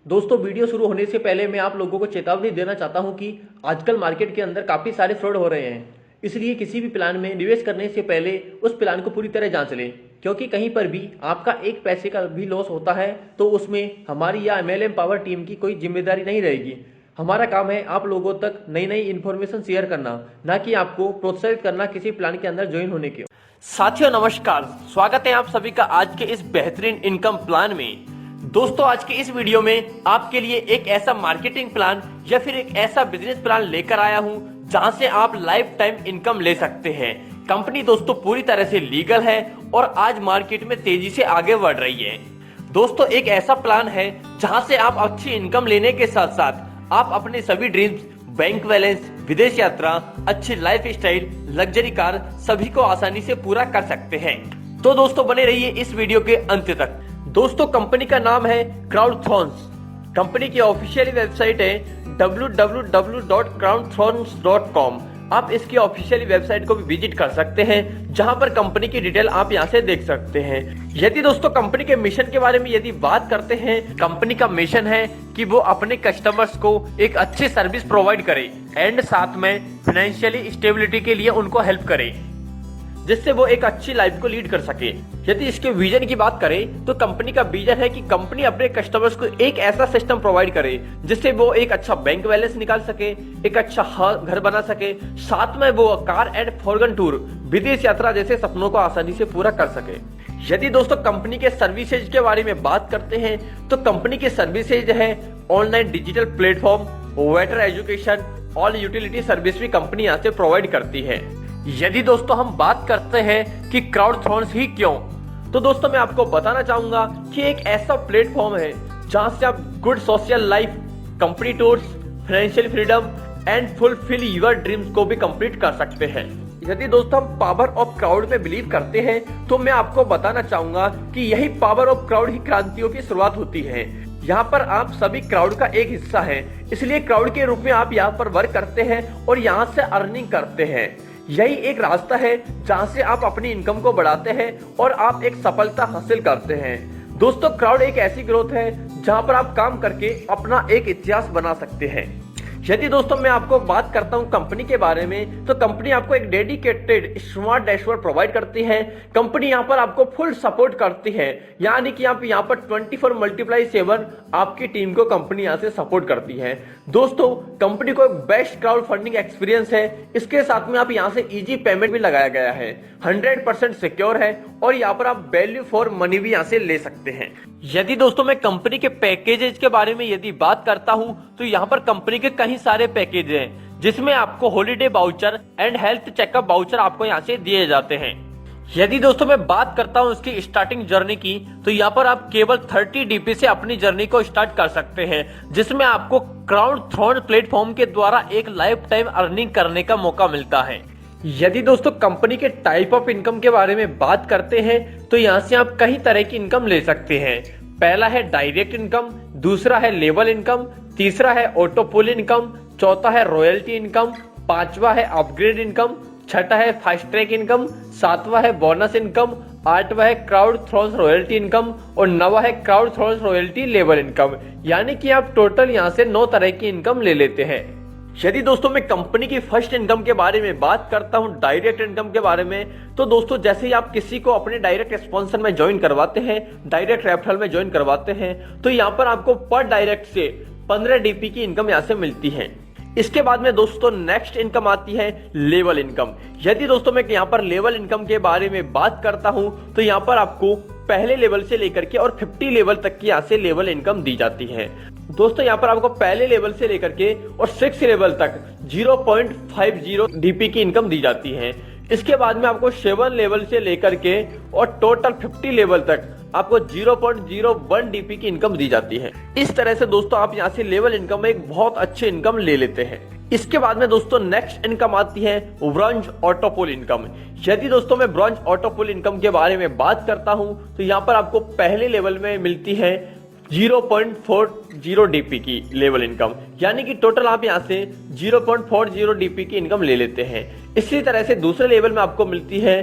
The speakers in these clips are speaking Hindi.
दोस्तों वीडियो शुरू होने से पहले मैं आप लोगों को चेतावनी देना चाहता हूं कि आजकल मार्केट के अंदर काफ़ी सारे फ्रॉड हो रहे हैं। इसलिए किसी भी प्लान में निवेश करने से पहले उस प्लान को पूरी तरह जांच लें, क्योंकि कहीं पर भी आपका एक पैसे का भी लॉस होता है तो उसमें हमारी या MLM पावर टीम की कोई जिम्मेदारी नहीं रहेगी। हमारा काम है आप लोगों तक नई नई इन्फॉर्मेशन शेयर करना, ना कि आपको प्रोत्साहित करना किसी प्लान के अंदर ज्वाइन होने के। साथियों नमस्कार, स्वागत है आप सभी का आज के इस बेहतरीन इनकम प्लान में। दोस्तों आज के इस वीडियो में आपके लिए एक ऐसा मार्केटिंग प्लान या फिर एक ऐसा बिजनेस प्लान लेकर आया हूं जहां से आप लाइफ टाइम इनकम ले सकते हैं। कंपनी दोस्तों पूरी तरह से लीगल है और आज मार्केट में तेजी से आगे बढ़ रही है। दोस्तों एक ऐसा प्लान है जहां से आप अच्छी इनकम लेने के साथ साथ आप अपने सभी ड्रीम्स, बैंक बैलेंस, विदेश यात्रा, अच्छी लाइफ स्टाइल, लग्जरी कार सभी को आसानी से पूरा कर सकते हैं। तो दोस्तों बने रहिए इस वीडियो के अंत तक। दोस्तों कंपनी का नाम है क्राउडथ्रॉन्स। कंपनी की ऑफिशियल वेबसाइट है www.crowdthrones.com। आप इसकी ऑफिशियल वेबसाइट को भी विजिट कर सकते हैं, जहां पर कंपनी की डिटेल आप यहां से देख सकते हैं। यदि दोस्तों कंपनी के मिशन के बारे में यदि बात करते हैं, कंपनी का मिशन है कि वो अपने कस्टमर्स को एक अच्छी सर्विस प्रोवाइड करे एंड साथ में फाइनेंशियली स्टेबिलिटी के लिए उनको हेल्प करे, जिससे वो एक अच्छी लाइफ को लीड कर सके। यदि इसके विजन की बात करें तो कंपनी का विजन है कि कंपनी अपने कस्टमर्स को एक ऐसा सिस्टम प्रोवाइड करे जिससे वो एक अच्छा बैंक बैलेंस निकाल सके, एक अच्छा घर बना सके, साथ में वो कार एंड फॉरेन टूर, विदेश यात्रा जैसे सपनों को आसानी से पूरा कर सके। यदि दोस्तों कंपनी के सर्विसेज के बारे में बात करते हैं तो कंपनी के सर्विसेज है online digital platform, waiter education, all utility service भी कंपनी यहाँ से प्रोवाइड करती है। यदि दोस्तों हम बात करते हैं कि क्राउडथ्रॉन्स ही क्यों, तो दोस्तों मैं आपको बताना चाहूंगा कि एक ऐसा प्लेटफॉर्म है जहां से आप good social life, company tours, financial freedom and fulfil your dreams को भी कंप्लीट कर सकते हैं। यदि दोस्तों हम पावर ऑफ क्राउड में बिलीव करते हैं तो मैं आपको बताना चाहूंगा कि यही पावर ऑफ क्राउड ही क्रांतियों की शुरुआत होती है। यहाँ पर आप सभी क्राउड का एक हिस्सा है, इसलिए क्राउड के रूप में आप यहाँ पर वर्क करते हैं और यहाँ से अर्निंग करते हैं। यही एक रास्ता है जहां से आप अपनी इनकम को बढ़ाते हैं और आप एक सफलता हासिल करते हैं। दोस्तों क्राउड एक ऐसी ग्रोथ है जहां पर आप काम करके अपना एक इतिहास बना सकते हैं। यदि दोस्तों मैं आपको बात करता हूं कंपनी के बारे में, तो कंपनी आपको एक डेडिकेटेड स्मार्ट डैशबोर्ड प्रोवाइड करती है। कंपनी यहां पर आपको फुल सपोर्ट करती है, यानी कि आप यहां पर 24/7 आपकी टीम को कंपनी यहां से सपोर्ट करती है। दोस्तों कंपनी को बेस्ट क्राउड फंडिंग एक्सपीरियंस है, इसके साथ में आप यहां से इजी पेमेंट भी लगाया गया है, 100% सिक्योर है और यहाँ पर आप वैल्यू फॉर मनी भी यहाँ से ले सकते हैं। यदि दोस्तों मैं कंपनी के पैकेजेस के बारे में यदि बात करता हूं तो यहाँ पर कंपनी के कई सारे पैकेज हैं, जिसमें आपको holiday voucher and health checkup voucher आपको यहाँ से दिए जाते हैं। यदि दोस्तों मैं बात करता हूं इसकी स्टार्टिंग जर्नी की, तो यहाँ पर आप केवल 30 DP से अपनी जर्नी को स्टार्ट कर सकते हैं, जिसमें आपको क्राउडथ्रॉन्स प्लेटफॉर्म के द्वारा एक लाइफ टाइम अर्निंग करने का मौका मिलता है। यदि दोस्तों कंपनी के टाइप ऑफ इनकम के बारे में बात करते हैं तो यहाँ से आप कई तरह की इनकम ले सकते हैं। पहला है डायरेक्ट इनकम, दूसरा है लेवल इनकम, तीसरा है ऑटो पुल इनकम, चौथा है रॉयल्टी इनकम, पांचवा है अपग्रेड इनकम, छठा है फास्ट ट्रैक इनकम, सातवां है बोनस इनकम, आठवां है क्राउडथ्रॉन्स रॉयल्टी इनकम और नवा है क्राउडथ्रॉन्स रॉयल्टी लेवल इनकम। यानी कि आप टोटल यहाँ से 9 तरह की इनकम ले लेते हैं। यदि दोस्तों मैं कंपनी की फर्स्ट इनकम के बारे में बात करता हूं, डायरेक्ट इनकम के बारे में, तो दोस्तों जैसे ही आप किसी को अपने डायरेक्ट स्पॉन्सर में ज्वाइन करवाते हैं, डायरेक्ट रेफरल में ज्वाइन करवाते हैं, तो यहाँ पर आपको पर डायरेक्ट से 15 DP की इनकम यहाँ से मिलती है। इसके बाद में दोस्तों नेक्स्ट इनकम आती है लेवल इनकम। यदि दोस्तों मैं यहाँ पर लेवल इनकम के बारे में बात करता हूं तो यहाँ पर आपको पहले लेवल से लेकर के और 50 लेवल तक की यहाँ से लेवल इनकम दी जाती है। दोस्तों यहाँ पर आपको पहले लेवल से लेकर के और 6 लेवल तक 0.50 DP की इनकम दी जाती है। इसके बाद में आपको 7 लेवल से लेकर के और टोटल 50 लेवल तक आपको 0.01 DP की इनकम दी जाती है। इस तरह से दोस्तों आप यहाँ से लेवल इनकम में एक बहुत अच्छी इनकम ले लेते हैं। इसके बाद में दोस्तों नेक्स्ट इनकम आती है ब्रॉन्ज ऑटो पुल इनकम। यदि दोस्तों मैं ब्रॉन्ज ऑटो पुल इनकम के बारे में बात करता हूं तो यहाँ पर आपको पहले लेवल में मिलती है 0.40 DP की लेवल इनकम, यानी कि टोटल आप यहाँ से 0.40 DP की इनकम ले लेते हैं। इसी तरह से दूसरे लेवल में आपको मिलती है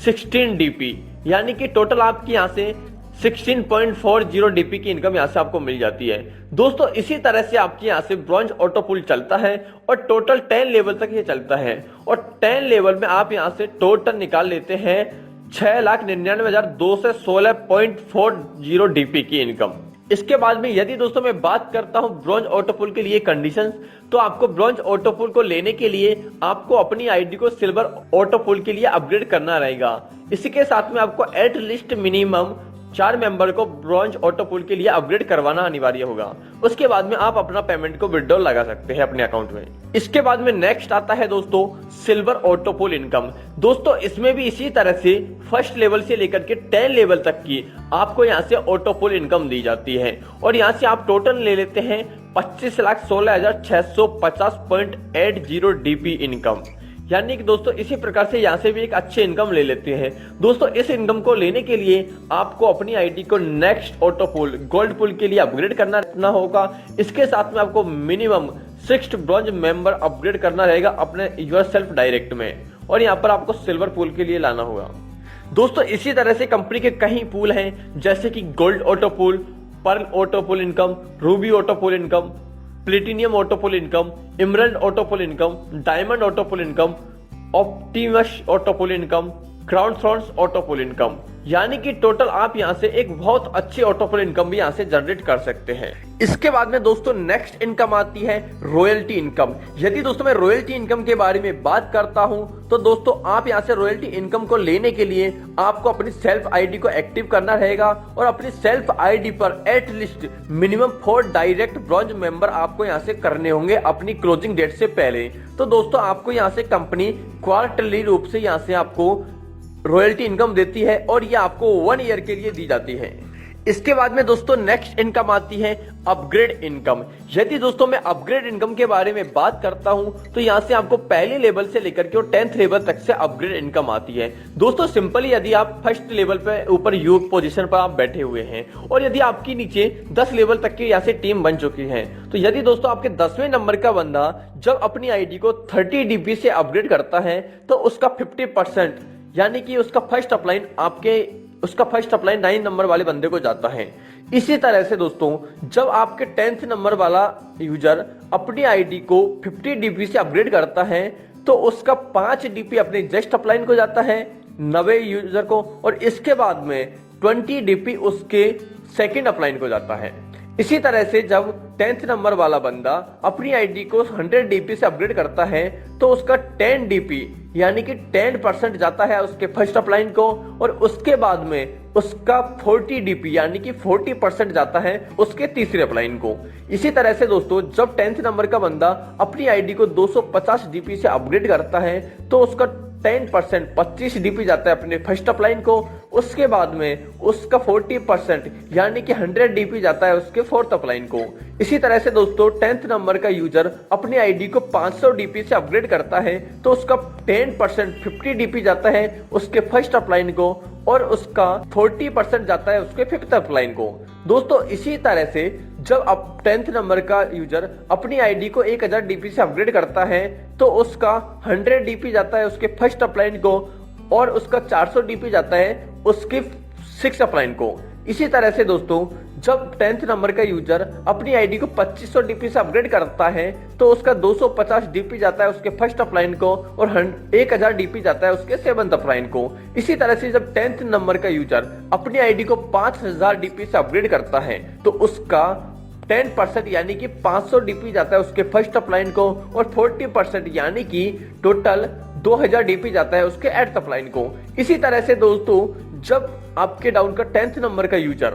16 DP, यानी कि टोटल आपकी यहाँ से 16.40 डीपी की इनकम यहाँ से आपको मिल जाती है। दोस्तों इसी तरह से आपके यहाँ से ब्रॉन्ज ऑटो पुल चलता है और टोटल 10 लेवल तक ये चलता है और 10 लेवल में आप यहाँ से टोटल निकाल लेते हैं 6,99,200 से 16.40 डीपी की इनकम। इसके बाद में यदि दोस्तों मैं बात करता हूं ब्रॉन्ज ऑटो पुल के लिए कंडीशंस, तो आपको ब्रॉन्ज ऑटो पुल को लेने के लिए आपको अपनी आईडी को सिल्वर ऑटो पुल के लिए अपग्रेड करना रहेगा। इसी के साथ में आपको एट लिस्ट मिनिमम 4 मेंबर को ब्रॉन्ज ऑटो पुल के लिए अपग्रेड करवाना अनिवार्य होगा। उसके बाद में आप अपना पेमेंट को विड्रॉल लगा सकते हैं अपने अकाउंट में। इसके बाद में नेक्स्ट आता है दोस्तों सिल्वर ऑटो पुल इनकम। दोस्तों इसमें भी इसी तरह से फर्स्ट लेवल से लेकर के 10 लेवल तक की आपको यहाँ से ऑटो पुल इनकम दी जाती है और यहाँ से आप टोटल ले लेते हैं 25,16,650.80 डीपी इनकम। यानी कि दोस्तों इसी प्रकार से यहाँ से भी एक अच्छी इनकम ले लेते हैं। दोस्तों इस इनकम को लेने के लिए आपको अपनी आईडी को नेक्स्ट ऑटो पुल गोल्ड पुल के लिए अपग्रेड करना होगा। इसके साथ में आपको मिनिमम 6 ब्रॉन्ज मेंबर अपग्रेड करना रहेगा अपने योरसेल्फ डायरेक्ट में और यहाँ पर आपको सिल्वर पुल के लिए लाना होगा। दोस्तों इसी तरह से कंपनी के कई पुल हैं जैसे कि गोल्ड ऑटो पुल, पर्ल ऑटो पुल इनकम, रूबी ऑटो पुल इनकम, प्लेटिनियम ऑटो पुल इनकम, इमरल्ड ऑटो पुल इनकम, डायमंड ऑटो पुल इनकम, ऑप्टिमस ऑटो पुल इनकम, क्राउन थ्रॉन्स ऑटो पुल इनकम। यानी कि टोटल आप यहां से एक बहुत अच्छी ऑटो पुल इनकम भी यहां से जनरेट कर सकते हैं। इसके बाद में दोस्तों नेक्स्ट इनकम आती है रॉयल्टी इनकम। यदि दोस्तों मैं रॉयल्टी इनकम के बारे में बात करता हूं तो दोस्तों आप यहां से रॉयल्टी इनकम को लेने के लिए आपको अपनी सेल्फ आईडी को एक्टिव करना रहेगा और अपनी सेल्फ आईडी पर at least minimum 4 direct bronze member आपको यहां से करने होंगे अपनी क्लोजिंग डेट से पहले। तो दोस्तों आपको यहां से कंपनी क्वार्टरली रूप से यहां से आपको रॉयल्टी इनकम देती है और ये आपको 1 ईयर के लिए दी जाती है। इसके बाद में दोस्तों नेक्स्ट इनकम आती है अपग्रेड इनकम। यदि दोस्तों मैं अपग्रेड इनकम के बारे में बात करता हूं तो यहां से आपको पहले लेवल से लेकर के 10th लेवल तक से अपग्रेड इनकम आती है। दोस्तों सिंपली यदि आप फर्स्ट लेवल पे ऊपर यू पोजीशन पर आप बैठे हुए हैं और यदि आपकी नीचे 10 लेवल तक की यहां से टीम बन चुकी है तो यदि दोस्तों आपके 10वें नंबर का बंदा जब अपनी आईडी को 30 डीबी से अपग्रेड करता है तो उसका 50% यानी कि उसका फर्स्ट अपलाइन 9 नंबर वाले बंदे को जाता है। इसी तरह से दोस्तों जब आपके 10th नंबर वाला यूजर अपनी आईडी को 50 डीपी से अपग्रेड करता है तो उसका 5 डीपी अपने जस्ट अपलाइन को जाता है 90 यूजर को और इसके बाद में 20 डीपी उसके सेकंड अपलाइन को जाता है। इसी तरह से जब 10th नंबर वाला बंदा अपनी आईडी को 100 डीपी से अपग्रेड करता है तो उसका 10 डीपी यानी कि 10% जाता है उसके फर्स्ट अपलाइन को और उसके बाद में उसका 40 डीपी यानी कि 40% जाता है उसके तीसरे अपलाइन को। इसी तरह से दोस्तों जब 10th नंबर का बंदा अपनी आईडी को 250 डीपी से अपग्रेड करता है तो उसका 10% 25 डीपी जाता है अपने फर्स्ट अपलाइन को। उसके बाद में उसका 40% यानी कि 100 डीपी जाता है उसके फोर्थ अपलाइन को। इसी तरह से दोस्तों 10th नंबर का यूजर अपनी आईडी को 500 डीपी से अपग्रेड करता है तो उसका 10% 50 डीपी जाता है उसके फर्स्ट अपलाइन को और उसका 40% जाता है उसके फिफ्थ अपलाइन को। दोस्तों इसी तरह से जब अब 10th नंबर का यूजर अपनी आईडी को 1000 डीपी से अपग्रेड करता है तो उसका 100 डीपी जाता है उसके फर्स्ट अपलाइन को और उसका 400 डीपी जाता है उसके 6th अपलाइन को। इसी तरह से दोस्तों जब 10th नंबर का यूजर अपनी आईडी को 2500 डीपी से अपग्रेड करता है तो उसका 250 डीपी जाता है उसके फर्स्ट अपलाइन को और 1000 डीपी जाता है उसके 7th अपलाइन को। इसी तरह से जब 10th नंबर का यूजर अपनी आईडी को 5000 डीपी से अपग्रेड करता है तो उसका 10% यानी कि 500 डीपी जाता है उसके फर्स्ट अपलाइन को और 40% यानी कि टोटल 2000 डीपी जाता है उसके 8th अपलाइन को। इसी तरह से दोस्तों जब आपके डाउन का 10th नंबर का यूजर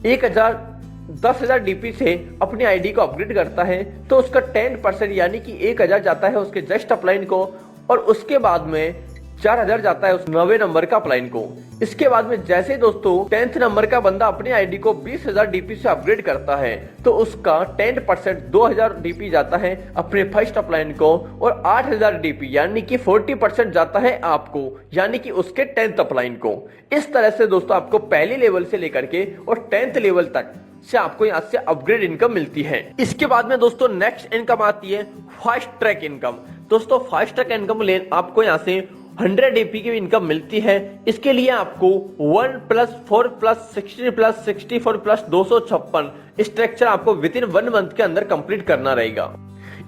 10,000 डीपी से अपनी आईडी को अपग्रेड करता है तो उसका 10% यानी कि 1000 जाता है उसके जस्ट अपलाइन को और उसके बाद में 4000 जाता है उस 9वें नंबर का अपलाइन को। इसके बाद में जैसे दोस्तों 10th नंबर का बंदा अपनी आईडी को 20000 डीपी से अपग्रेड करता है तो उसका 10% 2000 डीपी जाता है अपने फर्स्ट अपलाइन को और 8000 डीपी यानी कि 40% जाता है आपको यानी कि उसके 10th अपलाइन को। इस तरह से दोस्तों आपको पहले लेवल से लेकर के और 10th लेवल तक से आपको यहाँ से अपग्रेड इनकम मिलती है। इसके बाद में दोस्तों नेक्स्ट इनकम आती है फास्ट ट्रैक इनकम। दोस्तों फास्ट ट्रैक इनकम आपको यहाँ से 100 एपी की इनकम मिलती है। इसके लिए आपको 1+4+16+64+256 स्ट्रक्चर आपको विद इन 1 मंथ के अंदर कंप्लीट करना रहेगा।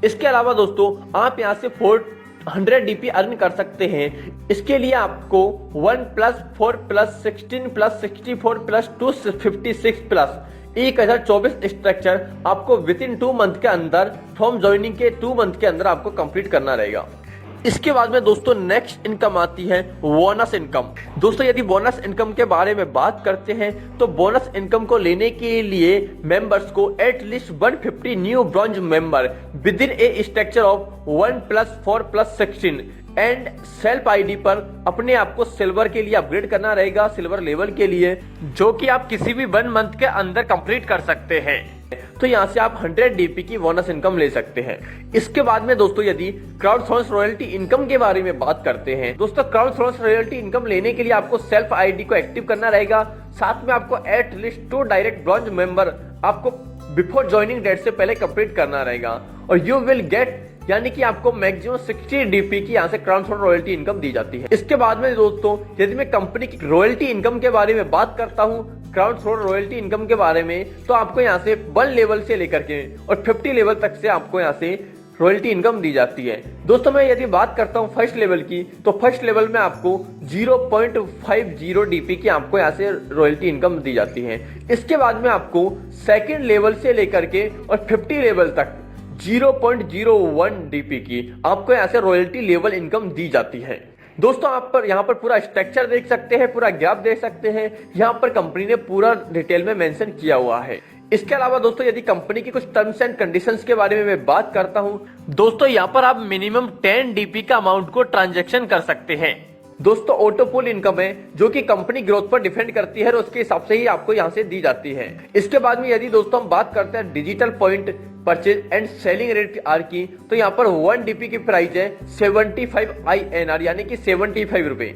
इसके अलावा दोस्तों आप यहां से 100 डीपी अर्न कर सकते हैं। इसके लिए आपको 1+4+16+64+256+1024 स्ट्रक्चर आपको विद इन 2 मंथ के अंदर फ्रॉम ज्वाइनिंग के 2 मंथ के अंदर आपको कंप्लीट करना रहेगा। इसके बाद में दोस्तों नेक्स्ट इनकम आती है बोनस इनकम। दोस्तों यदि बोनस इनकम के बारे में बात करते हैं तो बोनस इनकम को लेने के लिए मेंबर्स को at least 150 new bronze member with in A structure of 1+4+16 and self ID पर अपने आप को सिल्वर के लिए अपग्रेड करना रहेगा, सिल्वर लेवल के लिए, जो कि आप किसी भी 1 मंथ के अंदर कंप्लीट कर सकते हैं। तो यहां से आप 100 डीपी की बोनस इनकम ले सकते हैं। इसके बाद में दोस्तों यदि क्राउडसोर्स रॉयल्टी इनकम के बारे में बात करते हैं, दोस्तों क्राउडसोर्स रॉयल्टी इनकम लेने के लिए आपको सेल्फ आईडी को एक्टिव करना रहेगा। साथ में आपको एटलीस्ट 2 डायरेक्ट ब्रॉन्ज मेंबर आपको बिफोर ज्वाइनिंग डेट से पहले कंप्लीट करना रहेगा और यू विल गेट, यानी कि आपको मैक्सिमम 60 डीपी की यहाँ से क्राउडसोर्स रॉयल्टी इनकम दी जाती है। इसके बाद में दोस्तों यदि मैं कंपनी की रॉयल्टी इनकम के बारे में बात करता हूँ, क्राउडसोर्स रॉयल्टी इनकम के बारे में, तो आपको यहाँ से 1 लेवल से लेकर के और 50 लेवल तक से आपको यहाँ से रॉयल्टी इनकम दी जाती है। दोस्तों मैं यदि बात करता हूँ फर्स्ट लेवल की, तो फर्स्ट लेवल में आपको 0.50 डीपी की आपको यहाँ से रॉयल्टी इनकम दी जाती है। इसके बाद में आपको सेकेंड लेवल से लेकर के और 50 लेवल तक 0.01 डीपी की आपको यहाँ से रॉयल्टी लेवल इनकम दी जाती है। दोस्तों आप पर यहाँ पर पूरा स्ट्रक्चर देख सकते हैं, पूरा गैप देख सकते हैं, यहाँ पर कंपनी ने पूरा डिटेल में मेंशन किया हुआ है। इसके अलावा दोस्तों यदि कंपनी की कुछ टर्म्स एंड कंडीशंस के बारे में मैं बात करता हूँ, दोस्तों यहाँ पर आप मिनिमम 10 डीपी का अमाउंट को ट्रांजैक्शन कर सकते हैं। दोस्तों ऑटो पुल इनकम है जो कि कंपनी ग्रोथ पर डिपेंड करती है और उसके हिसाब से ही आपको यहाँ से दी जाती है। इसके बाद में यदि दोस्तों हम बात करते हैं digital point purchase and selling rate are की, तो यहाँ पर 1 डीपी की प्राइस है 75 INR यानी कि 75 रुपए।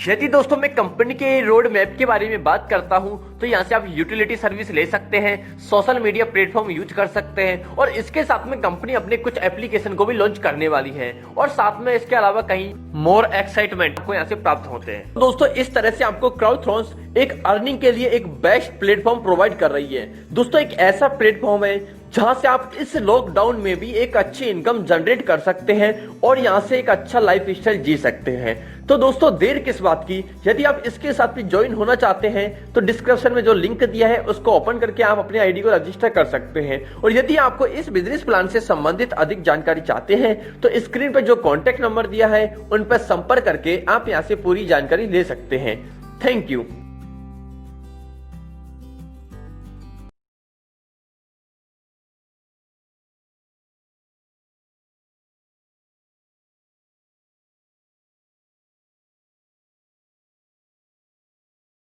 यदि दोस्तों मैं कंपनी के रोड मैप के बारे में बात करता हूं, तो यहाँ से आप यूटिलिटी सर्विस ले सकते हैं, सोशल मीडिया प्लेटफॉर्म यूज कर सकते हैं और इसके साथ में कंपनी अपने कुछ एप्लीकेशन को भी लॉन्च करने वाली है और साथ में इसके अलावा कहीं मोर एक्साइटमेंट आपको यहाँ से प्राप्त होते हैं। दोस्तों इस तरह से आपको क्राउडसोर्स एक अर्निंग के लिए एक बेस्ट प्लेटफॉर्म प्रोवाइड कर रही है। दोस्तों एक ऐसा प्लेटफॉर्म है जहां से आप इस लॉकडाउन में भी एक अच्छी इनकम जनरेट कर सकते हैं और यहां से एक अच्छा लाइफ स्टाइल जी सकते हैं। तो दोस्तों देर किस बात की, यदि आप इसके साथ भी ज्वाइन होना चाहते हैं तो डिस्क्रिप्शन में जो लिंक दिया है उसको ओपन करके आप अपने आईडी को रजिस्टर कर सकते हैं। और यदि आपको इस बिजनेस प्लान से संबंधित अधिक जानकारी चाहते हैं तो स्क्रीन पर जो कॉन्टेक्ट नंबर दिया है उन पर संपर्क करके आप यहाँ से पूरी जानकारी ले सकते हैं। Thank you.